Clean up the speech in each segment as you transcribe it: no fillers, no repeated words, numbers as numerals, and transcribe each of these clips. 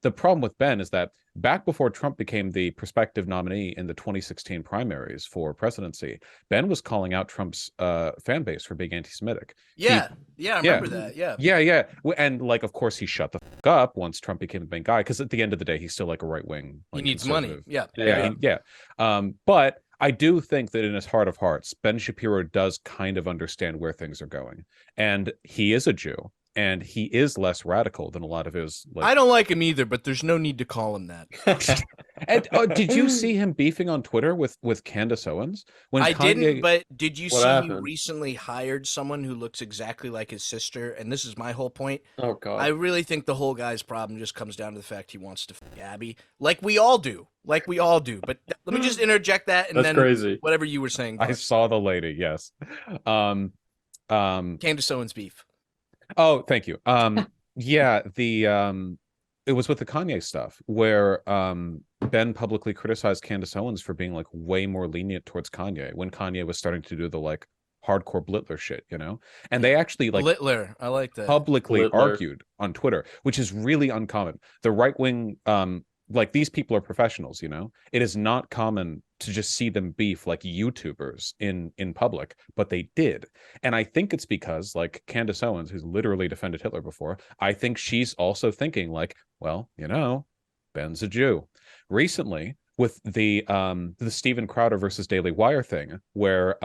the problem with Ben is that back before Trump became the prospective nominee in the 2016 primaries for presidency, Ben was calling out Trump's fan base for being anti-Semitic. He, Yeah, I yeah, remember that. Yeah. yeah. And like, of course, he shut the fuck up once Trump became the main guy, because at the end of the day, he's still like a right-wing, He like needs money. conservative. Yeah. Yeah, Yeah. yeah. But I do think that in his heart of hearts, Ben Shapiro does kind of understand where things are going, and he is a Jew, and he is less radical than a lot of his I like. don't like him either, but there's no need to call him that. And did you see him beefing on Twitter with Candace Owens when I didn't, Kanye? but did you What see he happened? recently hired someone who looks exactly like his sister? And this is my whole point. Oh I God. really think the whole guy's problem just comes down to the fact he wants to f Abby, like we all do, like we all do. But let me just interject that, and That's then crazy. whatever you were saying, I Bart. saw the lady. Yes. Um. Candace Owens beef. Oh, thank you. Yeah. It was with the Kanye stuff where Ben publicly criticized Candace Owens for being like way more lenient towards Kanye when Kanye was starting to do the like hardcore Blitler shit, you know? And they actually like Littler, I like that. publicly Littler. argued on Twitter, which is really uncommon. The right wing, like these people are professionals, you know. It is not common to just see them beef like YouTubers in public, but they did, and I think it's because like Candace Owens, who's literally defended Hitler before, I think she's also thinking like, well, you know, Ben's a Jew. Recently, with the Steven Crowder versus Daily Wire thing, where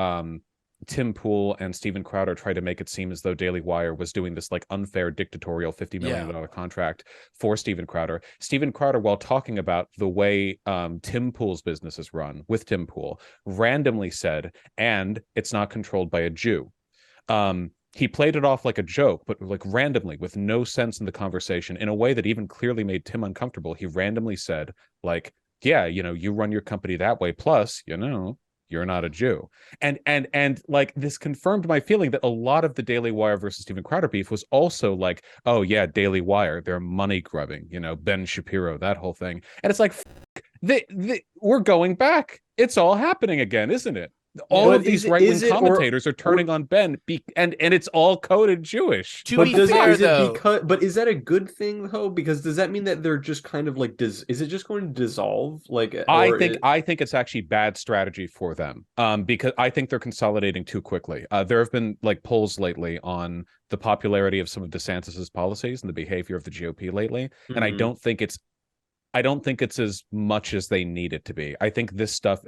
Tim Pool and Steven Crowder tried to make it seem as though Daily Wire was doing this like unfair dictatorial $50 million contract for Steven Crowder. Steven Crowder, while talking about the way Tim Pool's business is run with Tim Pool, randomly said, and it's not controlled by a Jew. He played it off like a joke, but like randomly, with no sense in the conversation, in a way that even clearly made Tim uncomfortable. He randomly said, like, yeah, you know, you run your company that way. Plus, you know, you're not a Jew. And like this confirmed my feeling that a lot of the Daily Wire versus Steven Crowder beef was also like, oh yeah, Daily Wire, they're money grubbing, you know, Ben Shapiro, that whole thing. And it's like, we're going back. It's all happening again, isn't it? All But of these is right wing it commentators are turning or on Ben, and it's all coded Jewish. To but be does fair, is it though, because but is that a good thing though? Because does that mean that they're just kind of like is it just going to dissolve like or I think it's actually bad strategy for them. Because I think they're consolidating too quickly. There have been like polls lately on the popularity of some of DeSantis's policies and the behavior of the GOP lately, and Mhm. I don't think it's as much as they need it to be. I think this stuff,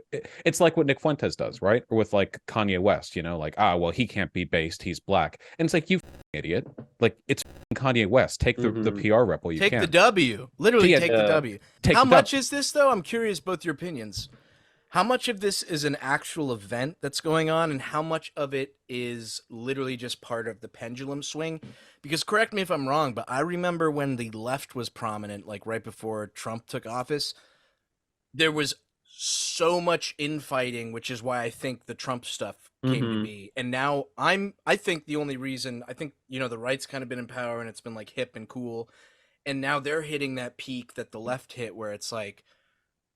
it's like what Nick Fuentes does, right? Or with like Kanye West, you know, like, well, he can't be based, he's black. And it's like, you idiot. Like, it's Kanye West. Take the Mhm. PR rep while you take the can. W. Literally Yeah, take the W. take How the much is this, though? I'm curious both your opinions. How much of this is an actual event that's going on, and how much of it is literally just part of the pendulum swing? Because correct me if I'm wrong, but I remember when the left was prominent, like right before Trump took office, there was so much infighting, which is why I think the Trump stuff came to Mhm. be. And now I think the only reason I think, you know, the right's kind of been in power and it's been like hip and cool. And now they're hitting that peak that the left hit where it's like,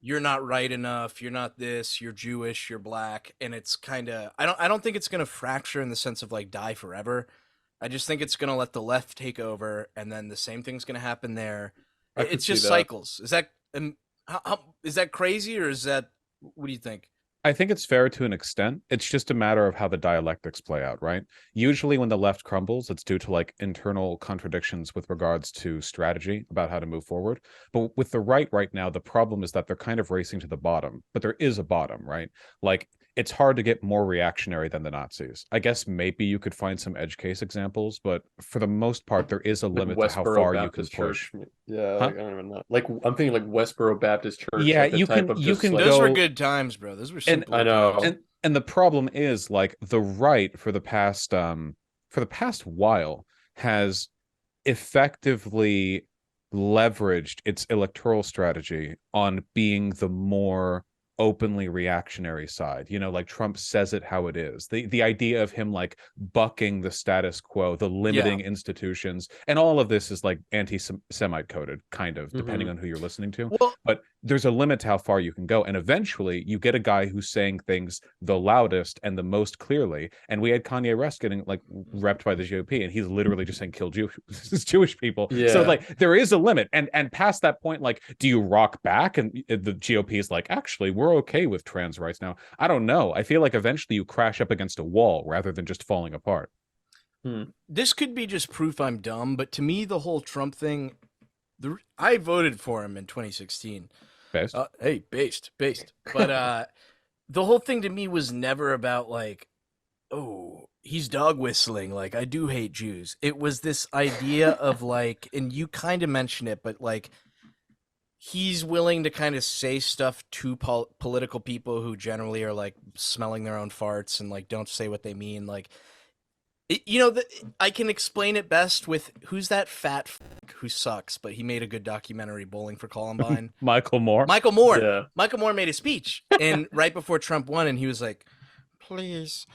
you're not right enough, you're not this, you're Jewish, you're black, and it's kind of I don't think it's going to fracture in the sense of like die forever. I just think it's going to let the left take over, and then the same thing's going to happen there. I could It's see just that. cycles. Is that is that crazy, or is that what do you think? I think it's fair to an extent. It's just a matter of how the dialectics play out, right? Usually, when the left crumbles, it's due to like internal contradictions with regards to strategy about how to move forward. But with the right now, the problem is that they're kind of racing to the bottom, but there is a bottom, right? Like, it's hard to get more reactionary than the Nazis. I guess maybe you could find some edge case examples, but for the most part, there is a Like limit to how Westboro far you can Baptist push. Church. Yeah, Huh? like I don't even know. Like I'm thinking like Westboro Baptist Church, Yeah, like the type of you just can like Those were go. good times, bro. Those were And I simpler times. know. and the problem is like the right for the past while has effectively leveraged its electoral strategy on being the more openly reactionary side. You know, like Trump says it how it is. The idea of him like bucking the status quo, the Yeah. limiting institutions, and all of this is like anti-Semite coded, kind of, depending Mhm. on who you're listening to. Well, But there's a limit to how far you can go, and eventually you get a guy who's saying things the loudest and the most clearly. And we had Kanye West getting like repped by the GOP, and he's literally just saying kill Jewish people. Yeah. So like there is a limit, and past that point, like, do you rock back? And the GOP is like, actually, we're okay with trans rights now. I don't know. I feel like eventually you crash up against a wall rather than just falling apart. This could be just proof I'm dumb, but to me, the whole Trump thing, I voted for him in 2016. Based. Based. But the whole thing to me was never about like, oh, he's dog whistling. Like, I do hate Jews. It was this idea of like, and you kind of mentioned it, but like, he's willing to kind of say stuff to political people who generally are like smelling their own farts and like don't say what they mean. Like, I can explain it best with who's that fat who sucks, but he made a good documentary, Bowling for Columbine. Michael Moore. Yeah. Michael Moore made a speech, and right before Trump won, and he was like, please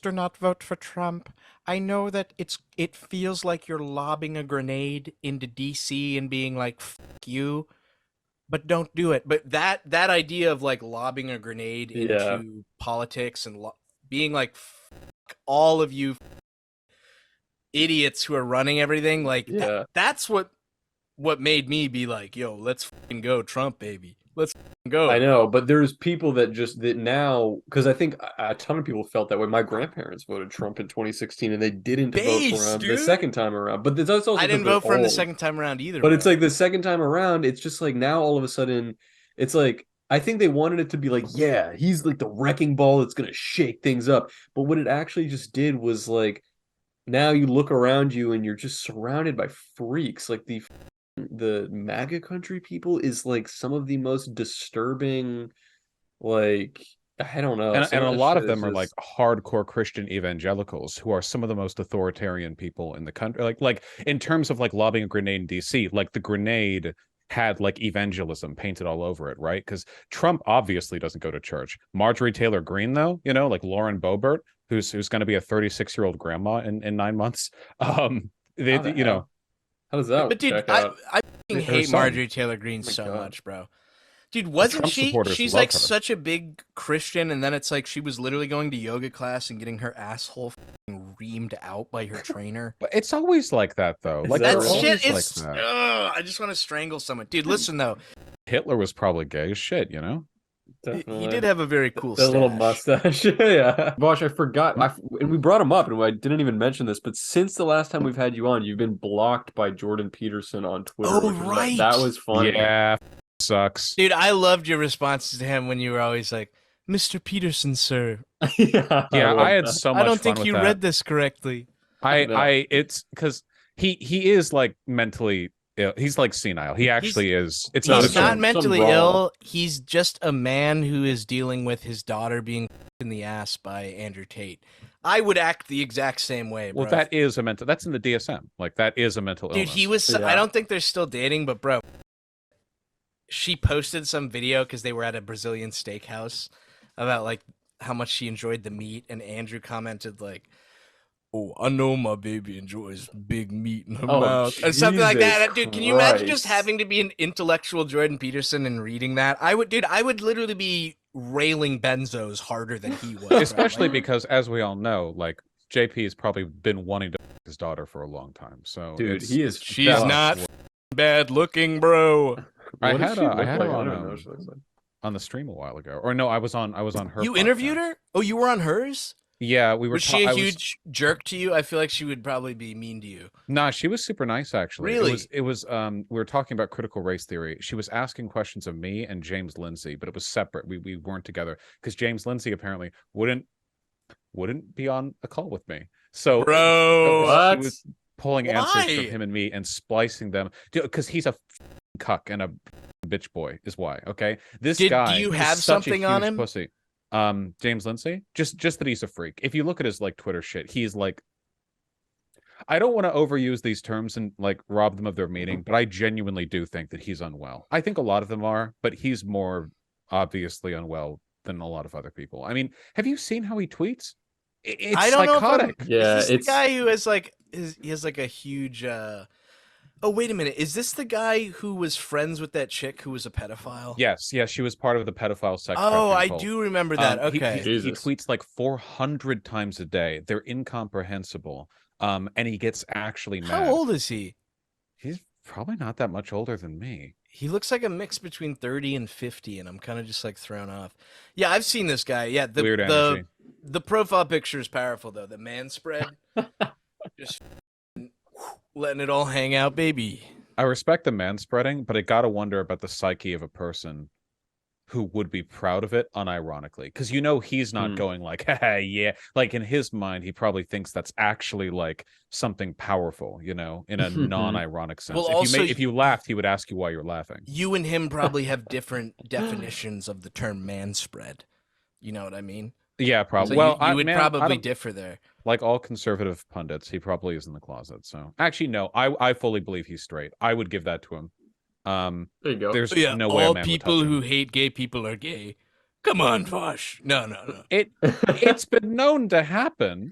do not vote for Trump. I know that it feels like you're lobbing a grenade into DC and being like, fuck you, but don't do it. But that idea of like lobbing a grenade into politics and being like, fuck all of you idiots who are running everything, like that's what made me be like, yo, let's fucking go Trump, baby. Let's go. I know, but there's people that now, because I think a ton of people felt that way. My grandparents voted Trump in 2016, and they didn't vote for him the second time around. But that's also I didn't vote for him the second time around either. But it's like the second time around, it's just like now all of a sudden, it's like I think they wanted it to be like, yeah, he's like the wrecking ball that's gonna shake things up. But what it actually just did was like, now you look around you and you're just surrounded by freaks. Like the MAGA country people is like some of the most disturbing, like, I don't know. And a lot of them are like hardcore Christian evangelicals who are some of the most authoritarian people in the country. Like in terms of like lobbing a grenade in DC, like the grenade had like evangelism painted all over it, right? Because Trump obviously doesn't go to church. Marjorie Taylor Greene, though, like Lauren Boebert, who's going to be a 36-year-old grandma in 9 months. How does that? But dude, I hate Marjorie Taylor Greene so much, bro. Dude, wasn't she? She's like such a big Christian, and then it's like she was literally going to yoga class and getting her asshole reamed out by her trainer. But it's always like that, though. Like that shit is. Like that. I just want to strangle someone, dude. Listen though, Hitler was probably gay as shit, Definitely. He did have a very cool little mustache. Yeah. Bosh, I forgot. And we brought him up, and I didn't even mention this, but since the last time we've had you on, you've been blocked by Jordan Peterson on Twitter. Oh, right. That was funny. Yeah, sucks. Dude, I loved your responses to him when you were always like, Mr. Peterson, sir. Yeah, I had so much fun. I don't think you read this correctly. It's because he is like mentally ill. He's like senile. He actually is. It's he's not mentally ill. He's just a man who is dealing with his daughter being in the ass by Andrew Tate. I would act the exact same way, bro. Well, that is a mental. That's in the DSM. Like that is a mental illness. Dude, he was. I don't think they're still dating, but bro, she posted some video because they were at a Brazilian steakhouse about like how much she enjoyed the meat, and Andrew commented like, "Oh, I know my baby enjoys big meat in her mouth," or something like that. Dude, can you imagine just having to be an intellectual Jordan Peterson and reading that? I would literally be railing benzos harder than he was. Especially because, as we all know, like JP has probably been wanting to his daughter for a long time. So, dude, she's not bad looking, bro. I had her on the stream a while ago, or no, I was on her. You interviewed her? Oh, you were on hers? Yeah, we were. Was she a huge jerk to you? I feel like she would probably be mean to you. Nah, she was super nice actually. Really? It was we were talking about critical race theory. She was asking questions of me and James Lindsay, but it was separate. We weren't together because James Lindsay apparently wouldn't be on a call with me. So bro, she was pulling answers from him and me and splicing them because he's a cuck and a bitch boy is why. Okay, this guy. Do you have something on him? Pussy. James Lindsay, just that he's a freak. If you look at his like Twitter shit, he's like, I don't want to overuse these terms and like rob them of their meaning, but I genuinely do think that he's unwell. I think a lot of them are, but he's more obviously unwell than a lot of other people. I mean, have you seen how he tweets? It's I don't psychotic. know. It's the guy who has like he has like a huge Oh, wait a minute. Is this the guy who was friends with that chick who was a pedophile? Yes, she was part of the pedophile sex Oh, trafficking I cult. do remember that. Okay. He Jesus. tweets like 400 times a day. They're incomprehensible. And he gets actually How mad. old is he? He's probably not that much older than me. He looks like a mix between 30 and 50, and I'm kind of just like thrown off. Yeah, I've seen this guy. Yeah, Weird energy. the profile picture is powerful though. The man spread, just letting it all hang out, baby. I respect the man spreading, but I gotta wonder about the psyche of a person who would be proud of it unironically, because he's not going like, hey, yeah, like in his mind he probably thinks that's actually like something powerful, in a non-ironic sense. Well, If you laughed, he would ask you why you're laughing. You and him probably have different definitions of the term man spread. You know what I mean? Yeah, probably. So Well, you would man, probably differ there. like all conservative pundits, he probably is in the closet. So actually, no, I fully believe he's straight. I would give that to him. There you go. There's no way a all man would people touch him. who hate gay people are gay. Come on, Vosh. No. It's been known to happen.